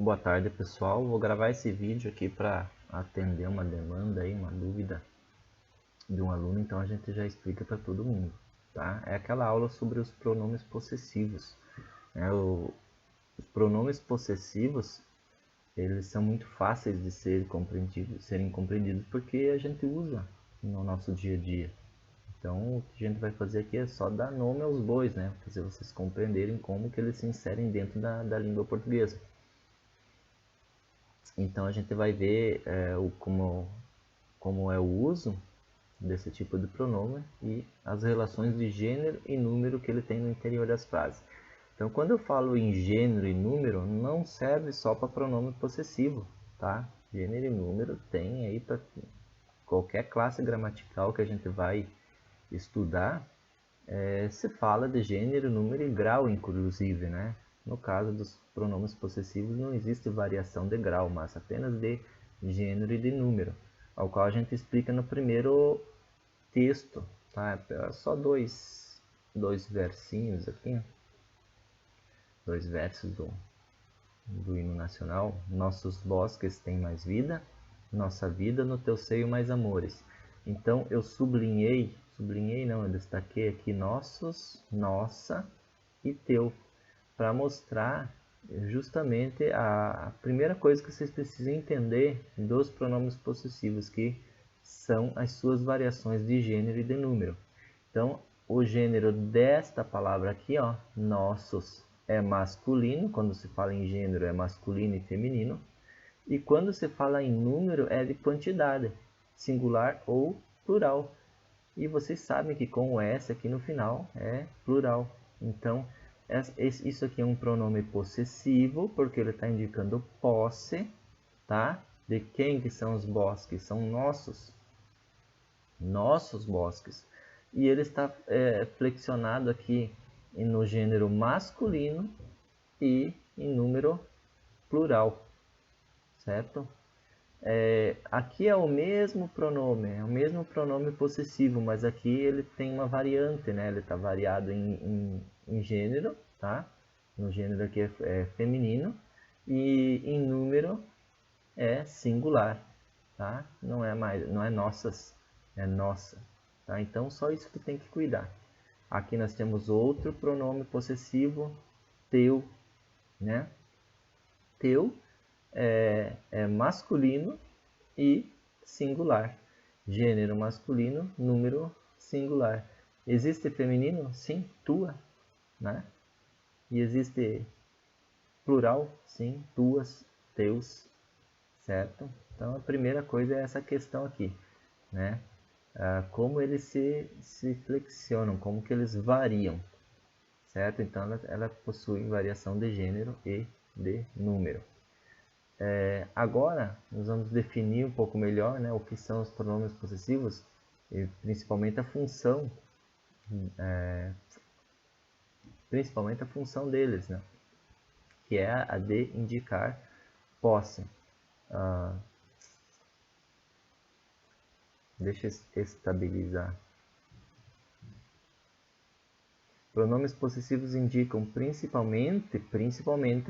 Boa tarde, pessoal. Vou gravar esse vídeo aqui para atender uma demanda aí, uma dúvida de um aluno, então a gente já explica para todo mundo, tá? É aquela aula sobre os pronomes possessivos, né? Os pronomes possessivos, eles são muito fáceis de serem compreendidos porque a gente usa no nosso dia a dia. Então, o que a gente vai fazer aqui é só dar nome aos bois, né? Para vocês compreenderem como que eles se inserem dentro da língua portuguesa. Então a gente vai ver como é o uso desse tipo de pronome e as relações de gênero e número que ele tem no interior das frases. Então quando eu falo em gênero e número, não serve só para pronome possessivo, tá? Gênero e número tem aí para qualquer classe gramatical que a gente vai estudar, se fala de gênero, número e grau, inclusive, né? No caso dos pronomes possessivos, não existe variação de grau, mas apenas de gênero e de número, ao qual a gente explica no primeiro texto, tá? Só dois versinhos aqui, dois versos do hino nacional. Nossos bosques têm mais vida, nossa vida no teu seio mais amores. Então eu sublinhei não, eu destaquei aqui nossos, nossa e teu, para mostrar justamente a primeira coisa que vocês precisam entender dos pronomes possessivos, que são as suas variações de gênero e de número. Então, o gênero desta palavra aqui, ó, nossos, é masculino. Quando se fala em gênero, é masculino e feminino. E quando se fala em número, é de quantidade, singular ou plural. E vocês sabem que com o S aqui no final é plural. Então, isso aqui é um pronome possessivo, porque ele está indicando posse, tá? De quem que são os bosques? São nossos bosques. E ele está flexionado aqui no gênero masculino e em número plural, certo? Aqui é o mesmo pronome possessivo, mas aqui ele tem uma variante, né? Ele está variado em gênero, tá? No gênero aqui é feminino e em número é singular, tá? Não é nossas, é nossa, tá? Então só isso que tem que cuidar. Aqui nós temos outro pronome possessivo, teu, né? Teu é masculino e singular. Gênero masculino, número singular. Existe feminino? Sim, tua, né? E existe plural? Sim, tuas, teus, certo? Então a primeira coisa é essa questão aqui, né? Como eles se flexionam, como que eles variam, certo? Então ela possui variação de gênero e de número. Agora nós vamos definir um pouco melhor, né, o que são os pronomes possessivos e principalmente a função deles, né, que é a de indicar posse. Deixa eu estabilizar. Pronomes possessivos indicam principalmente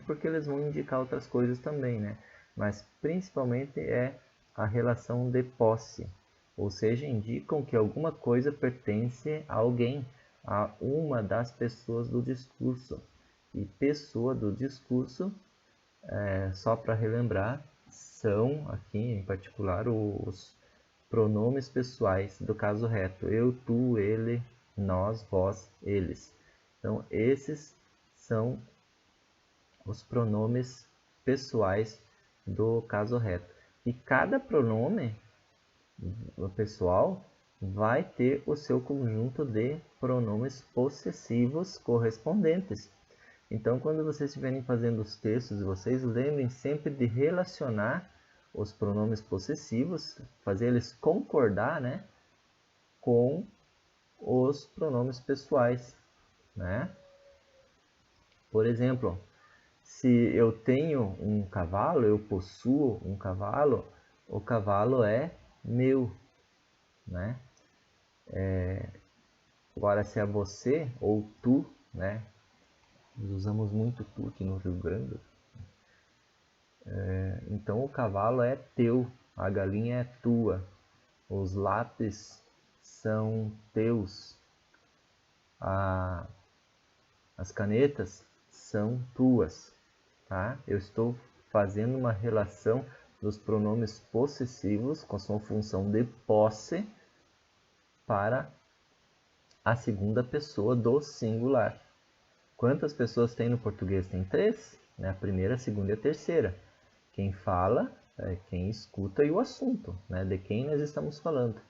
porque eles vão indicar outras coisas também, né? Mas principalmente é a relação de posse, ou seja, indicam que alguma coisa pertence a alguém, a uma das pessoas do discurso. E pessoa do discurso, só para relembrar, são aqui em particular os pronomes pessoais do caso reto: eu, tu, ele, nós, vós, eles. Então, esses são os pronomes pessoais do caso reto. E cada pronome pessoal vai ter o seu conjunto de pronomes possessivos correspondentes. Então, quando vocês estiverem fazendo os textos, vocês lembrem sempre de relacionar os pronomes possessivos, fazer eles concordar, né, com os pronomes pessoais, né? Por exemplo, se eu tenho um cavalo, eu possuo um cavalo, o cavalo é meu, né? Agora, se é você ou tu, né? Nós usamos muito tu aqui no Rio Grande. Então o cavalo é teu, a galinha é tua, os lápis são teus, as canetas são tuas, tá? Eu estou fazendo uma relação dos pronomes possessivos com a sua função de posse para a segunda pessoa do singular. Quantas pessoas tem no português? Tem 3, né? A primeira, a segunda e a terceira. Quem fala é quem escuta e o assunto, né? De quem nós estamos falando.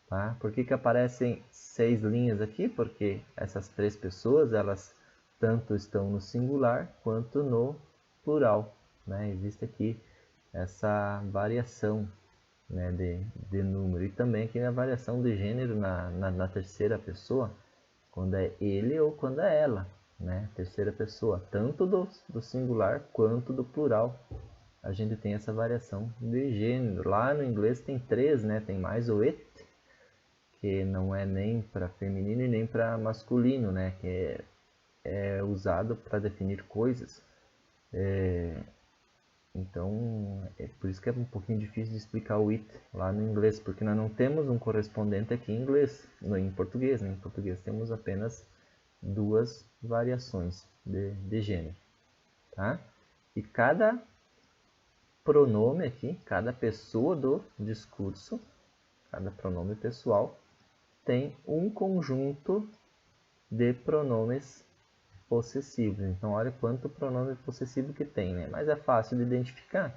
Tá? Por que aparecem 6 linhas aqui? Porque essas 3 pessoas, elas tanto estão no singular quanto no plural, né? Existe aqui essa variação, né, de número. E também aqui a variação de gênero na terceira pessoa, quando é ele ou quando é ela, né? Terceira pessoa, tanto do singular quanto do plural. A gente tem essa variação de gênero. Lá no inglês tem 3, né? Tem mais o it, que não é nem para feminino e nem para masculino, né? Que é usado para definir coisas. Então, é por isso que é um pouquinho difícil de explicar o it lá no inglês, porque nós não temos um correspondente aqui em inglês, em português, né? Em português temos apenas 2 variações de gênero, tá? E cada pronome aqui, cada pessoa do discurso, cada pronome pessoal, tem um conjunto de pronomes possessivos. Então, olha quanto pronome possessivo que tem, né? Mas é fácil de identificar,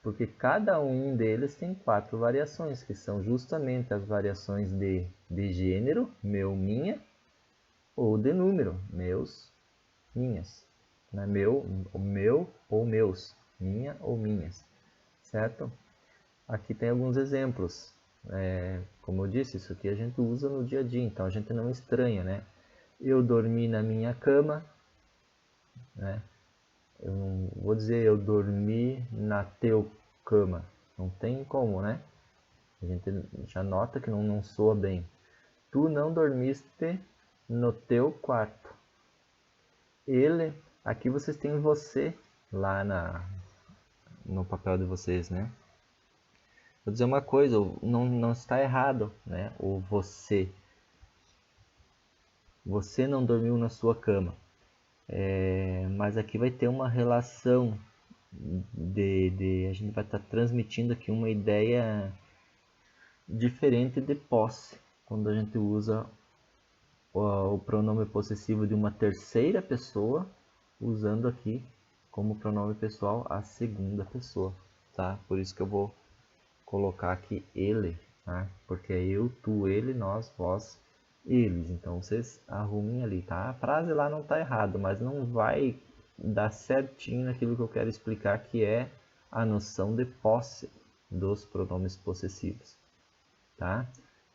porque cada um deles tem 4 variações, que são justamente as variações de gênero, meu, minha, ou de número, meus, minhas. Né? Meu ou meus, minha ou minhas, certo? Aqui tem alguns exemplos. Como eu disse, isso aqui a gente usa no dia a dia, então a gente não estranha, né? Eu dormi na minha cama, né? Eu não vou dizer eu dormi na teu cama. Não tem como, né? A gente já nota que não soa bem. Tu não dormiste no teu quarto. Ele, aqui vocês têm você lá no papel de vocês, né? Vou dizer uma coisa, não está errado, né? O você. Você não dormiu na sua cama. Mas aqui vai ter uma relação a gente vai estar transmitindo aqui uma ideia diferente de posse, quando a gente usa o pronome possessivo de uma terceira pessoa, usando aqui como pronome pessoal a segunda pessoa, tá? Por isso que eu vou colocar aqui ele, tá? Porque é eu, tu, ele, nós, vós, eles. Então vocês arrumem ali, tá? A frase lá não tá errado, mas não vai dar certinho naquilo que eu quero explicar, que é a noção de posse dos pronomes possessivos, tá?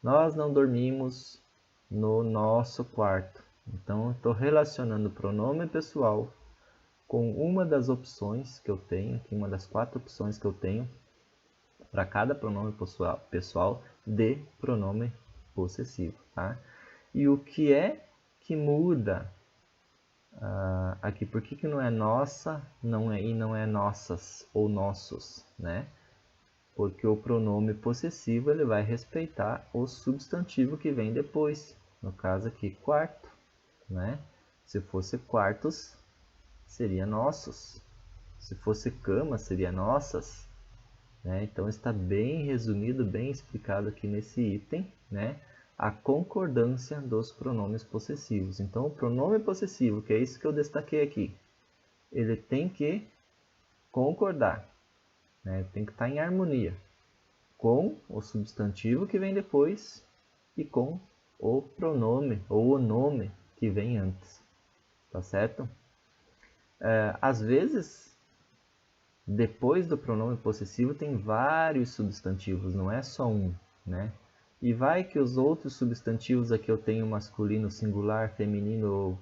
Nós não dormimos no nosso quarto. Então estou relacionando o pronome pessoal com uma das opções que eu tenho, aqui uma das 4 opções que eu tenho para cada pronome pessoal de pronome possessivo, tá? E o que é que muda aqui? Por que não é nossa, e não é nossas ou nossos, né? Porque o pronome possessivo ele vai respeitar o substantivo que vem depois. No caso aqui, quarto, né? Se fosse quartos, seria nossos. Se fosse cama, seria nossas. Né? Então está bem resumido, bem explicado aqui nesse item, né? A concordância dos pronomes possessivos. Então o pronome possessivo, que é isso que eu destaquei aqui, ele tem que concordar, né? Tem que estar em harmonia com o substantivo que vem depois e com o pronome ou o nome que vem antes, tá certo? Às vezes, depois do pronome possessivo tem vários substantivos, não é só um, né? E vai que os outros substantivos aqui eu tenho masculino, singular, feminino,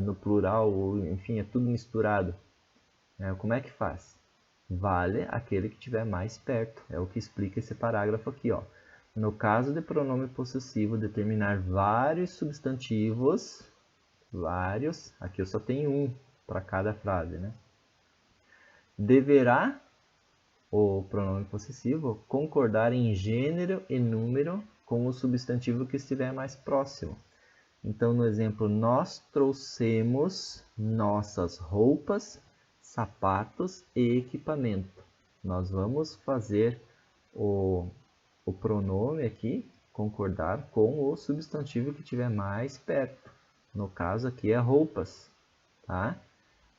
no plural, ou, enfim, é tudo misturado. Como é que faz? Vale aquele que estiver mais perto, é o que explica esse parágrafo aqui, ó. No caso de pronome possessivo, determinar vários substantivos, aqui eu só tenho um para cada frase, né? deverá o pronome possessivo concordar em gênero e número com o substantivo que estiver mais próximo. Então, no exemplo, nós trouxemos nossas roupas, sapatos e equipamento. Nós vamos fazer o pronome aqui concordar com o substantivo que estiver mais perto. No caso aqui é roupas, tá?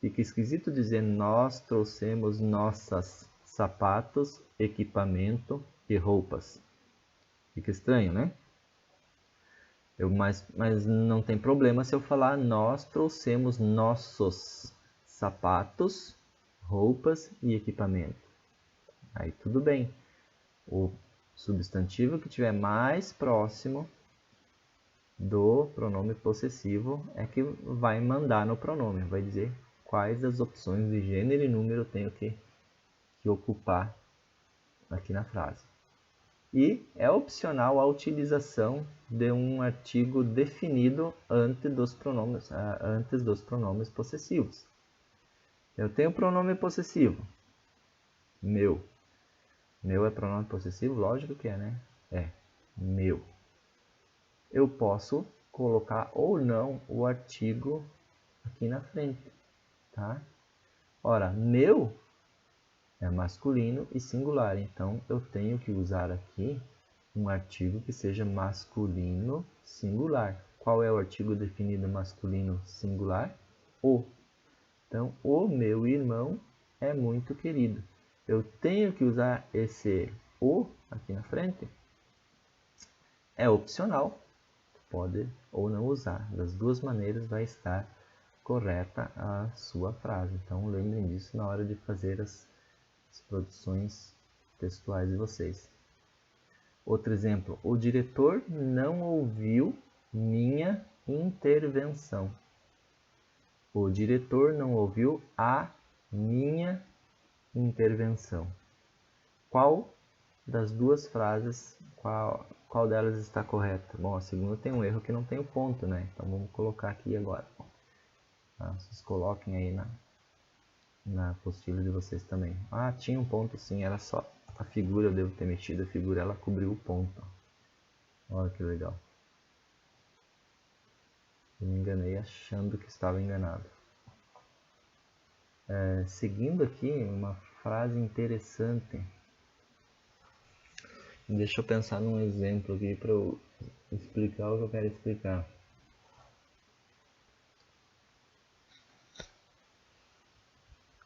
Fica esquisito dizer nós trouxemos nossas sapatos, equipamento e roupas. Fica estranho, né? Mas não tem problema se eu falar nós trouxemos nossos sapatos, roupas e equipamento. Aí tudo bem. O substantivo que estiver mais próximo do pronome possessivo é que vai mandar no pronome, vai dizer quais das opções de gênero e número eu tenho que ocupar aqui na frase. E é opcional a utilização de um artigo definido antes dos pronomes possessivos. Eu tenho o pronome possessivo, meu. Meu é pronome possessivo? Lógico que é, né? É, meu. Eu posso colocar ou não o artigo aqui na frente, tá? Ora, meu é masculino e singular, então eu tenho que usar aqui um artigo que seja masculino singular. Qual é o artigo definido masculino singular? O. Então, o meu irmão é muito querido. Eu tenho que usar esse o aqui na frente? É opcional. Pode ou não usar. Das duas maneiras vai estar correta a sua frase. Então, lembrem disso na hora de fazer as produções textuais de vocês. Outro exemplo. O diretor não ouviu minha intervenção. O diretor não ouviu a minha intervenção. Qual das duas frases, qual delas está correta? Bom, a segunda tem um erro que não tem o ponto, né? Então vamos colocar aqui agora. Tá? Vocês coloquem aí na apostila de vocês também. Ah, tinha um ponto sim, era só a figura, eu devo ter mexido a figura, ela cobriu o ponto. Olha que legal. Eu me enganei achando que estava enganado. Seguindo aqui, uma frase interessante. Deixa eu pensar num exemplo aqui para eu explicar o que eu quero explicar.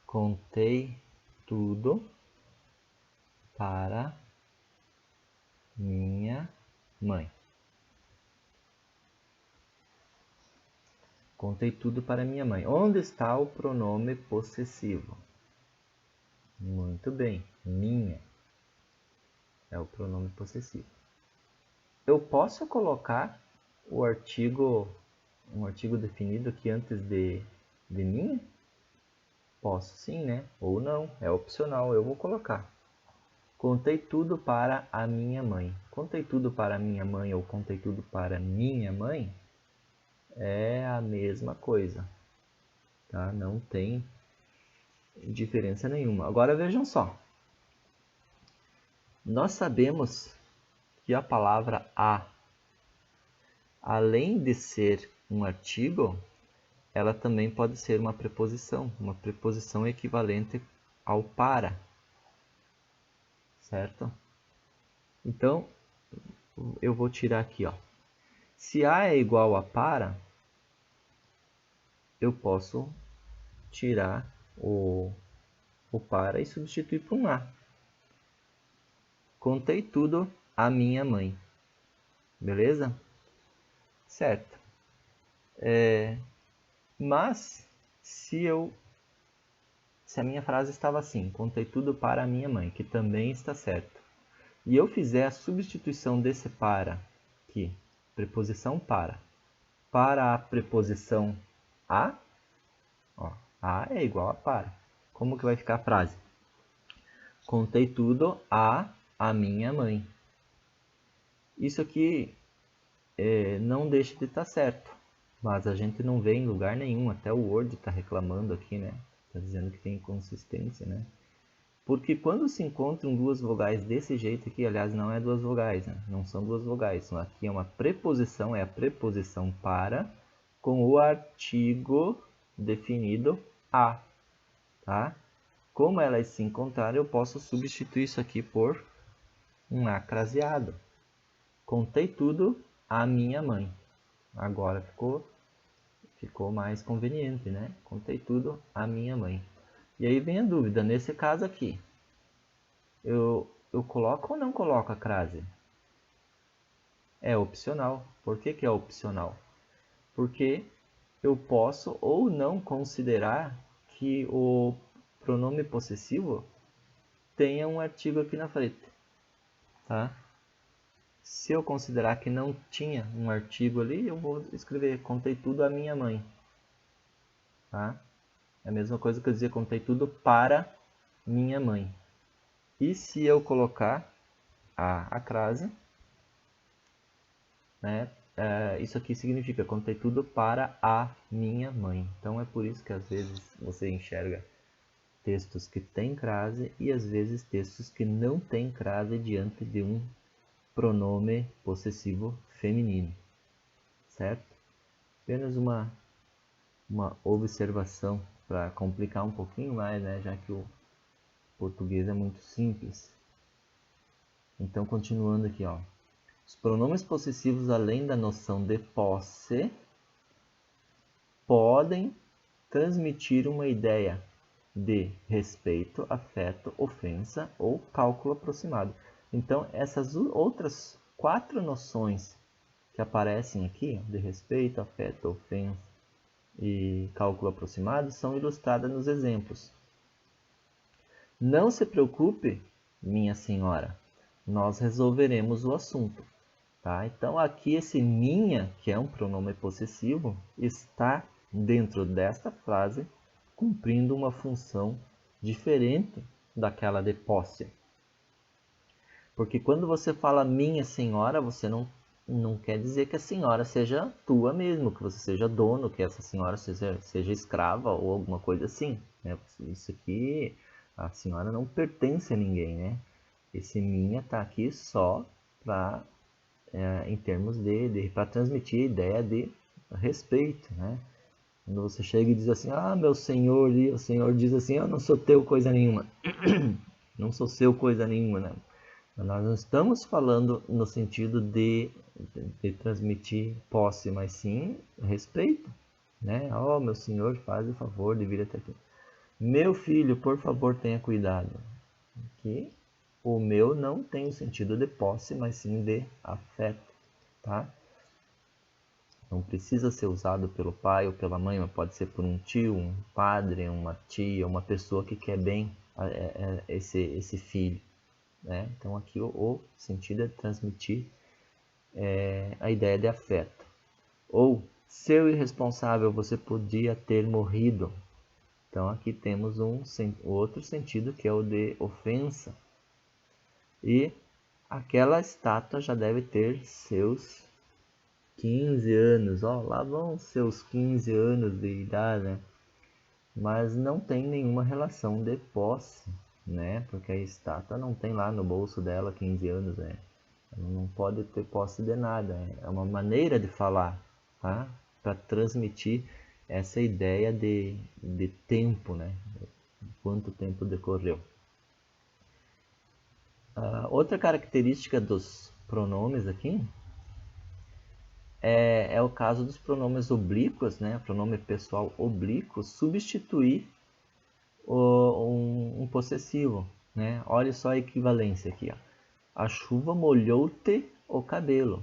Contei tudo para minha mãe. Contei tudo para minha mãe. Onde está o pronome possessivo? Muito bem, minha é o pronome possessivo. Eu posso colocar o artigo, um artigo definido aqui antes de minha? Posso sim, né? Ou não, é opcional, eu vou colocar. Contei tudo para a minha mãe. Contei tudo para a minha mãe ou contei tudo para minha mãe é a mesma coisa, tá? Não tem diferença nenhuma. Agora vejam só. Nós sabemos que a palavra a, além de ser um artigo, ela também pode ser uma preposição equivalente ao para, certo? Então, eu vou tirar aqui, ó. Se a é igual a para, eu posso tirar o para e substituir por um a. Contei tudo à minha mãe. Beleza? Certo. Mas, se a minha frase estava assim, contei tudo para a minha mãe, que também está certo, e eu fizer a substituição desse para aqui, preposição para a preposição a, ó, a é igual a para. Como que vai ficar a frase? Contei tudo a minha mãe. Isso aqui não deixa de estar certo, mas a gente não vê em lugar nenhum, até o Word está reclamando aqui, né? Está dizendo que tem inconsistência, né? Porque quando se encontram duas vogais desse jeito aqui, aliás, não é duas vogais, né? Não são duas vogais. Aqui é uma preposição, é a preposição para, com o artigo definido a, tá? Como elas se encontrarem, eu posso substituir isso aqui por um a craseado. Contei tudo à minha mãe. Agora ficou mais conveniente, né? Contei tudo à minha mãe. E aí vem a dúvida, nesse caso aqui, eu coloco ou não coloco a crase? É opcional. Por que é opcional? Porque eu posso ou não considerar que o pronome possessivo tenha um artigo aqui na frente, tá? Se eu considerar que não tinha um artigo ali, eu vou escrever contei tudo à minha mãe, tá? É a mesma coisa que eu dizer contei tudo para minha mãe. E se eu colocar a crase, né? Isso aqui significa contei tudo para a minha mãe. Então é por isso que às vezes você enxerga textos que têm crase e às vezes textos que não têm crase diante de um pronome possessivo feminino, certo? Apenas uma observação para complicar um pouquinho mais, né? Já que o português é muito simples. Então, continuando aqui, ó. Os pronomes possessivos, além da noção de posse, podem transmitir uma ideia de respeito, afeto, ofensa ou cálculo aproximado. Então, essas outras 4 noções que aparecem aqui, de respeito, afeto, ofensa e cálculo aproximado, são ilustradas nos exemplos. Não se preocupe, minha senhora, nós resolveremos o assunto. Tá? Então, aqui esse minha, que é um pronome possessivo, está dentro desta frase cumprindo uma função diferente daquela de posse. Porque quando você fala minha senhora, você não quer dizer que a senhora seja tua mesmo, que você seja dono, que essa senhora seja escrava ou alguma coisa assim. Né? Isso aqui, a senhora não pertence a ninguém, né? Esse minha está aqui só para em termos para transmitir a ideia de respeito, né? Quando você chega e diz assim, ah, meu senhor, e o senhor diz assim, eu não sou teu coisa nenhuma, não sou seu coisa nenhuma, né? Nós não estamos falando no sentido de transmitir posse, mas sim respeito, né? Oh, meu senhor, faz o favor de vir até aqui. Meu filho, por favor, tenha cuidado. Aqui o meu não tem o sentido de posse, mas sim de afeto, tá? Não precisa ser usado pelo pai ou pela mãe, mas pode ser por um tio, um padre, uma tia, uma pessoa que quer bem esse filho, né? Então aqui o sentido é transmitir a ideia de afeto. Ou, seu irresponsável, você podia ter morrido. Então aqui temos outro sentido que é o de ofensa. E aquela estátua já deve ter seus 15 anos, ó, lá vão seus 15 anos de idade, né? Mas não tem nenhuma relação de posse, né? Porque a estátua não tem lá no bolso dela 15 anos, né? Ela não pode ter posse de nada, é uma maneira de falar, tá? Para transmitir essa ideia de tempo, né? Quanto tempo decorreu. Outra característica dos pronomes aqui é o caso dos pronomes oblíquos, né? Pronome pessoal oblíquo, substituir um possessivo, né? Olha só a equivalência aqui, ó. A chuva molhou-te o cabelo.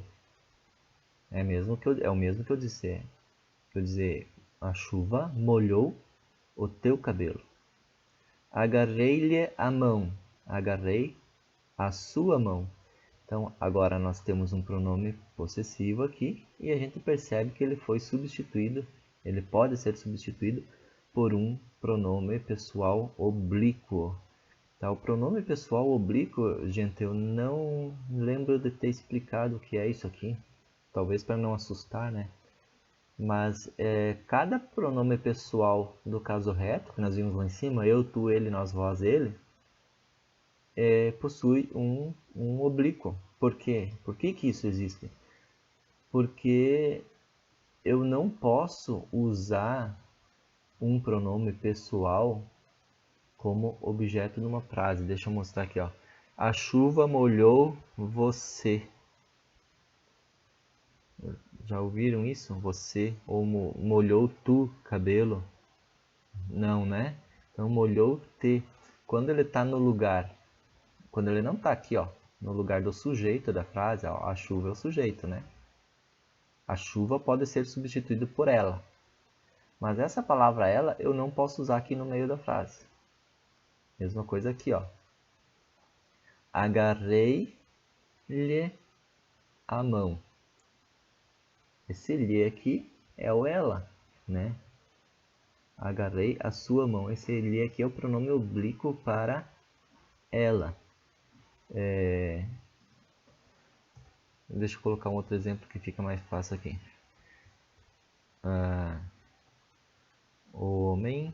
É o mesmo que eu dizer, a chuva molhou o teu cabelo. Agarrei-lhe a mão. Agarrei a sua mão. Então, agora nós temos um pronome possessivo aqui e a gente percebe que ele foi substituído, ele pode ser substituído por um pronome pessoal oblíquo. Tá, o pronome pessoal oblíquo, gente, eu não lembro de ter explicado o que é isso aqui. Talvez para não assustar, né? Mas cada pronome pessoal do caso reto, que nós vimos lá em cima, eu, tu, ele, nós, vós, ele, possui um oblíquo. Por quê? Por que que isso existe? Porque eu não posso usar um pronome pessoal como objeto numa frase. Deixa eu mostrar aqui, ó. A chuva molhou você. Já ouviram isso? Você ou molhou tu cabelo? Não, né? Então molhou te. Quando ele está no lugar, quando ele não está aqui, ó, no lugar do sujeito da frase, ó, a chuva é o sujeito, né? A chuva pode ser substituído por ela. Mas essa palavra ela eu não posso usar aqui no meio da frase. Mesma coisa aqui, ó. Agarrei-lhe a mão. Esse lhe aqui é o ela, né? Agarrei a sua mão. Esse lhe aqui é o pronome oblíquo para ela. Deixa eu colocar um outro exemplo que fica mais fácil aqui. O homem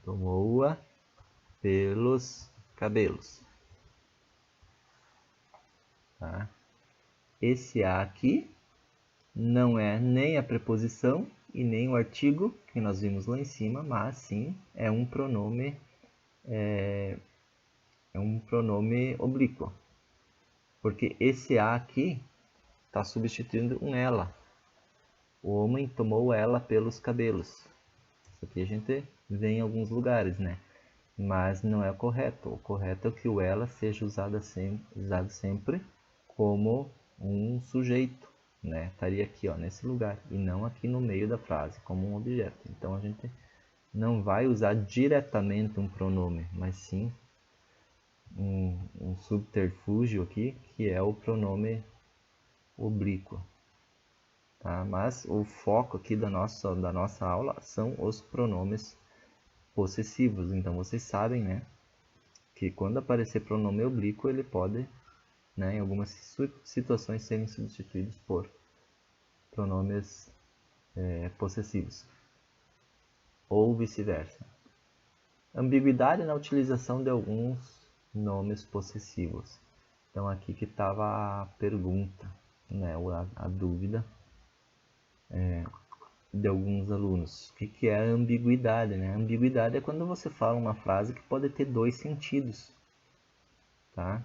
tomou-a pelos cabelos. Tá? Esse a aqui não é nem a preposição e nem o artigo que nós vimos lá em cima, mas sim é um pronome oblíquo. Porque esse a aqui está substituindo um ela. O homem tomou ela pelos cabelos. Isso aqui a gente vê em alguns lugares, né? Mas não é o correto. O correto é que o ela seja usado sempre como um sujeito, né? Estaria aqui, ó, nesse lugar, e não aqui no meio da frase, como um objeto. Então a gente não vai usar diretamente um pronome, mas sim um subterfúgio aqui, que é o pronome oblíquo. Tá? Mas o foco aqui da nossa aula são os pronomes possessivos. Então vocês sabem, né, que quando aparecer pronome oblíquo, ele pode, né, em algumas situações, serem substituídos por pronomes possessivos. Ou vice-versa. Ambiguidade na utilização de alguns nomes possessivos. Então aqui que estava a pergunta, né, a dúvida de alguns alunos. O que é a ambiguidade? Né? A ambiguidade é quando você fala uma frase que pode ter dois sentidos. Tá?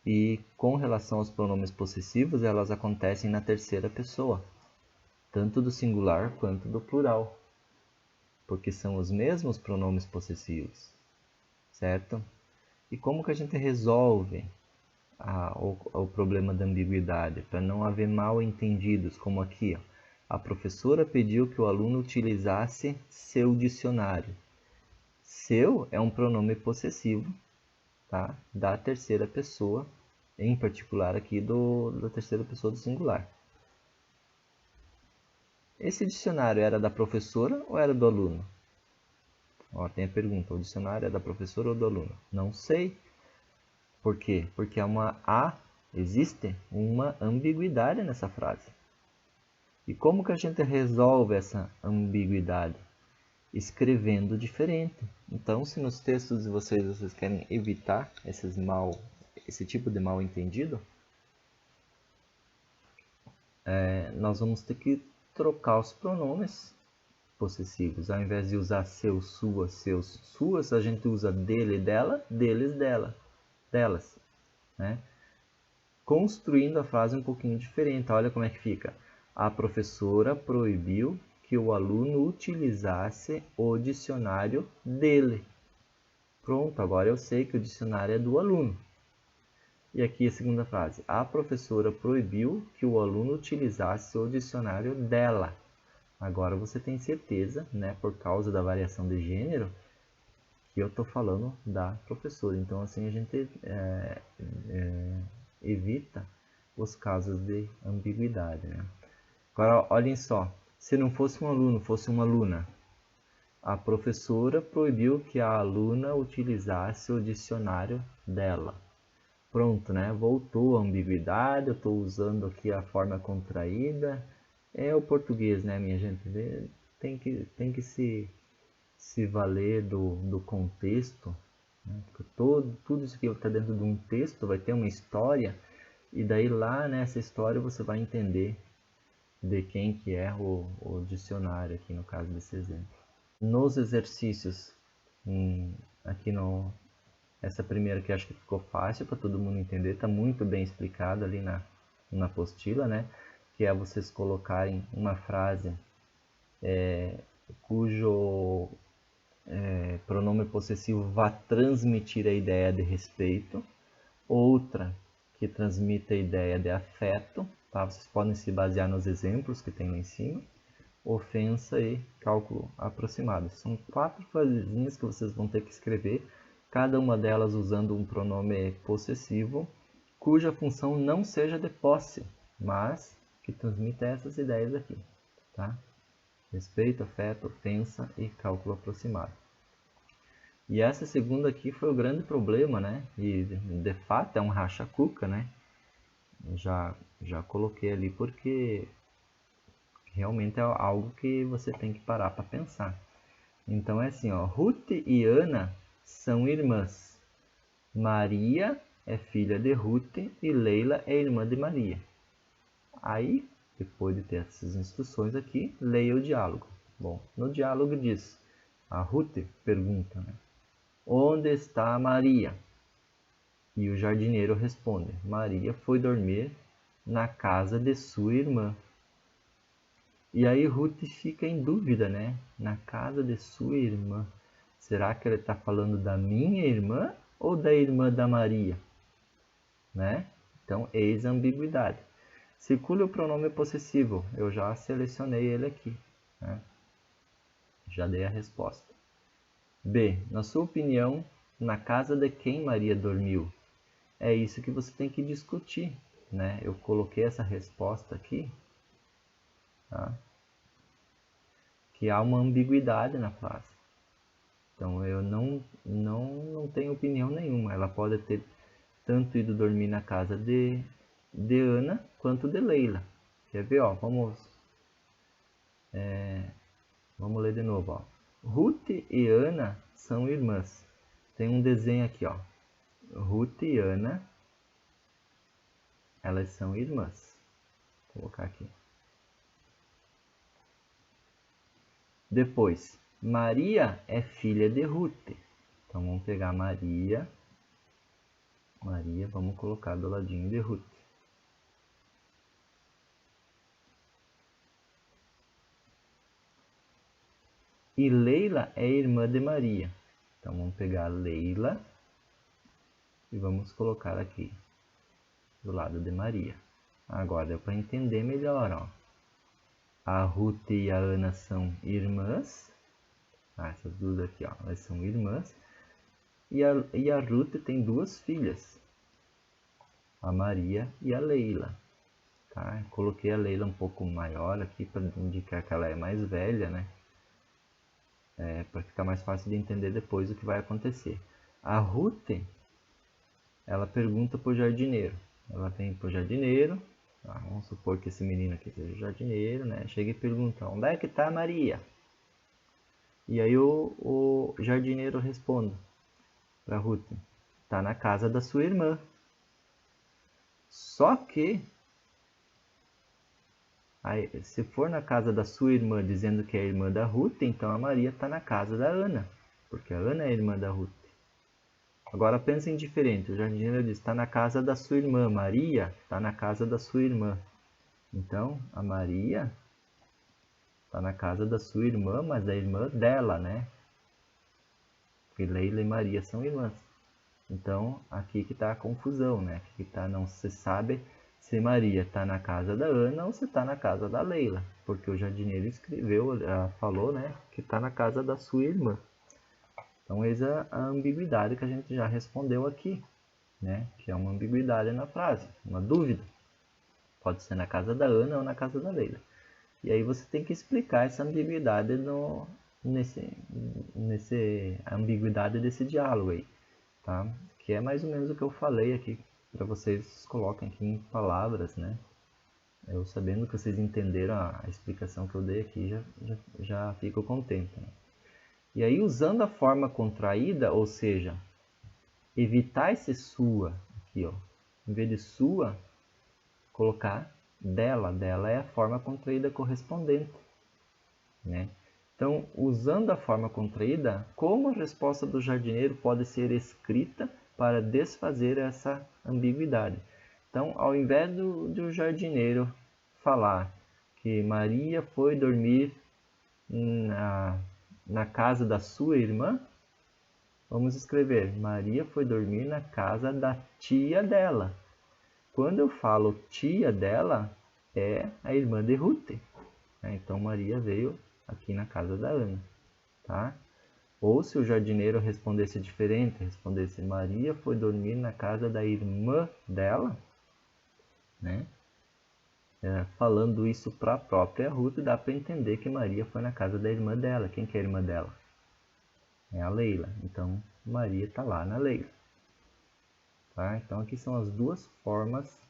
E com relação aos pronomes possessivos, elas acontecem na terceira pessoa, tanto do singular quanto do plural, porque são os mesmos pronomes possessivos, certo? E como que a gente resolve o problema da ambiguidade, para não haver mal entendidos, como aqui, ó. A professora pediu que o aluno utilizasse seu dicionário. Seu é um pronome possessivo, tá? Da terceira pessoa, em particular aqui da terceira pessoa do singular. Esse dicionário era da professora ou era do aluno? Ó, tem a pergunta, o dicionário é da professora ou do aluno? Não sei. Por quê? Porque existe uma ambiguidade nessa frase. E como que a gente resolve essa ambiguidade? Escrevendo diferente. Então, se nos textos de vocês querem evitar esse tipo de mal entendido, nós vamos ter que trocar os pronomes possessivos. Ao invés de usar seu, sua, seus, suas, a gente usa dele, dela, deles, dela, delas, né? Construindo a frase um pouquinho diferente. Olha como é que fica. A professora proibiu que o aluno utilizasse o dicionário dele. Pronto, agora eu sei que o dicionário é do aluno. E aqui a segunda frase. A professora proibiu que o aluno utilizasse o dicionário dela. Agora você tem certeza, né, por causa da variação de gênero, que eu estou falando da professora. Então assim a gente evita os casos de ambiguidade, né? Agora olhem só, se não fosse um aluno, fosse uma aluna. A professora proibiu que a aluna utilizasse o dicionário dela. Pronto, né? Voltou a ambiguidade, eu estou usando aqui a forma contraída. É o português, né, minha gente? Tem que se valer do contexto, né? Porque tudo isso que está dentro de um texto vai ter uma história, e daí lá nessa história você vai entender de quem que é o dicionário aqui no caso desse exemplo. Nos exercícios, aqui no, essa primeira que acho que ficou fácil para todo mundo entender, está muito bem explicado ali na apostila, né? Que é vocês colocarem uma frase cujo pronome possessivo vá transmitir a ideia de respeito, outra que transmita a ideia de afeto, tá? Vocês podem se basear nos exemplos que tem lá em cima, ofensa e cálculo aproximado. São 4 frasezinhas que vocês vão ter que escrever, cada uma delas usando um pronome possessivo, cuja função não seja de posse, mas que transmita essas ideias aqui, tá? Respeito, afeto, ofensa e cálculo aproximado. E essa segunda aqui foi o grande problema, né? E de fato é um racha-cuca, né? Já coloquei ali porque realmente é algo que você tem que parar para pensar. Então é assim, ó, Ruth e Ana são irmãs. Maria é filha de Ruth e Leila é irmã de Maria. Aí, depois de ter essas instruções aqui, leia o diálogo. Bom, no diálogo diz, a Ruth pergunta, né? Onde está Maria? E o jardineiro responde, Maria foi dormir na casa de sua irmã. E aí Ruth fica em dúvida, né? Na casa de sua irmã. Será que ele está falando da minha irmã ou da irmã da Maria? Né? Então, eis a ambiguidade. Circule o pronome possessivo. Eu já selecionei ele aqui, né? Já dei a resposta. B. Na sua opinião, na casa de quem Maria dormiu? É isso que você tem que discutir, né? Eu coloquei essa resposta aqui, tá? Que há uma ambiguidade na frase. Então eu não tenho opinião nenhuma. Ela pode ter tanto ido dormir na casa de Ana quanto de Leila. Quer ver? Ó, vamos ler de novo. Ó. Ruth e Ana são irmãs. Tem um desenho aqui, ó. Ruth e Ana, elas são irmãs. Vou colocar aqui. Depois, Maria é filha de Ruth. Então vamos pegar Maria, vamos colocar do ladinho de Ruth. E Leila é irmã de Maria. Então vamos pegar Leila e vamos colocar aqui do lado de Maria. Agora deu para entender melhor, ó. A Ruth e a Ana são irmãs. Essas duas aqui, ó, elas são irmãs. E a Ruth tem 2 filhas, a Maria e a Leila. Tá? Coloquei a Leila um pouco maior aqui para indicar que ela é mais velha, né? Para ficar mais fácil de entender depois o que vai acontecer. A Ruth, ela pergunta para o jardineiro. Ela vem para o jardineiro, tá? Vamos supor que esse menino aqui seja o jardineiro, né? Chega e pergunta, onde é que está a Maria? E aí o jardineiro responde para Ruth, está na casa da sua irmã. Só que, aí, se for na casa da sua irmã dizendo que é irmã da Ruth, então a Maria está na casa da Ana, porque a Ana é irmã da Ruth. Agora pensem diferente, o jardineiro diz, está na casa da sua irmã, Maria está na casa da sua irmã. Então, a Maria está na casa da sua irmã, mas é irmã dela, né? Porque Leila e Maria são irmãs. Então, aqui que está a confusão, né? Aqui que tá, não se sabe se Maria está na casa da Ana ou se está na casa da Leila. Porque o jardineiro escreveu, falou, né? Que está na casa da sua irmã. Então, eis a ambiguidade que a gente já respondeu aqui, né? Que é uma ambiguidade na frase, uma dúvida. Pode ser na casa da Ana ou na casa da Leila. E aí você tem que explicar essa ambiguidade a ambiguidade desse diálogo aí, tá? Que é mais ou menos o que eu falei aqui para vocês coloquem aqui em palavras, né? Eu sabendo que vocês entenderam a explicação que eu dei aqui, já fico contente, né? E aí, usando a forma contraída, ou seja, evitar esse sua aqui, ó. Em vez de sua, colocar dela. Dela é a forma contraída correspondente, né? Então, usando a forma contraída, como a resposta do jardineiro pode ser escrita para desfazer essa ambiguidade? Então, ao invés do jardineiro falar que Maria foi dormir na casa da sua irmã, vamos escrever: Maria foi dormir na casa da tia dela. Quando eu falo tia dela, é a irmã de Ruth. Então, Maria veio aqui na casa da Ana, tá? Ou se o jardineiro respondesse diferente, respondesse Maria foi dormir na casa da irmã dela, né? Falando isso para a própria Ruth, dá para entender que Maria foi na casa da irmã dela. Quem que é a irmã dela? É a Leila. Então, Maria está lá na Leila. Tá? Então, aqui são as duas formas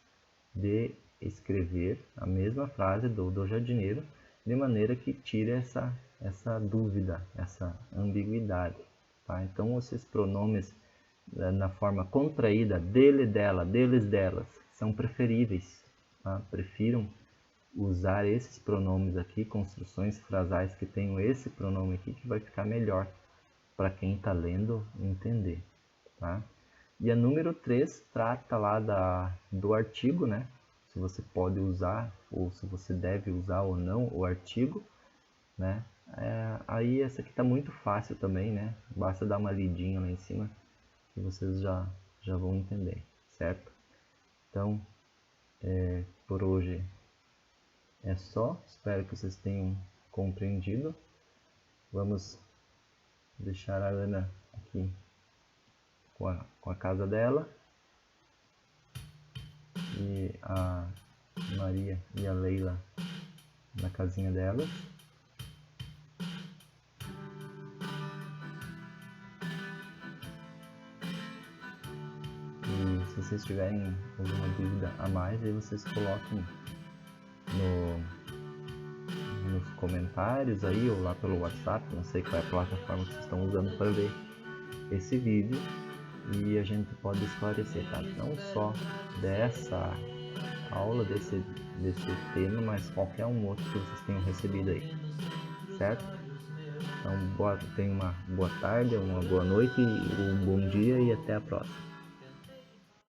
de escrever a mesma frase do jardineiro, de maneira que tire essa dúvida, essa ambiguidade. Tá? Então, esses pronomes na forma contraída, dele, dela, deles, delas, são preferíveis. Tá? Prefiram usar esses pronomes aqui, construções frasais que tenham esse pronome aqui, que vai ficar melhor para quem está lendo entender. Tá? E a número 3 trata lá do artigo, né? Se você pode usar ou se você deve usar ou não o artigo, né? Aí essa aqui está muito fácil também, né? Basta dar uma lidinha lá em cima que vocês já vão entender, certo? Então, por hoje é só. Espero que vocês tenham compreendido. Vamos deixar a Ana aqui com a casa dela e a Maria e a Leila na casinha delas. E se vocês tiverem alguma dúvida a mais, aí vocês coloquem nos comentários aí ou lá pelo WhatsApp, não sei qual é a plataforma que vocês estão usando para ver esse vídeo, e a gente pode esclarecer, tá? Não só dessa aula, desse tema, mas qualquer um outro que vocês tenham recebido aí, certo? Então, tenha uma boa tarde, uma boa noite, um bom dia e até a próxima.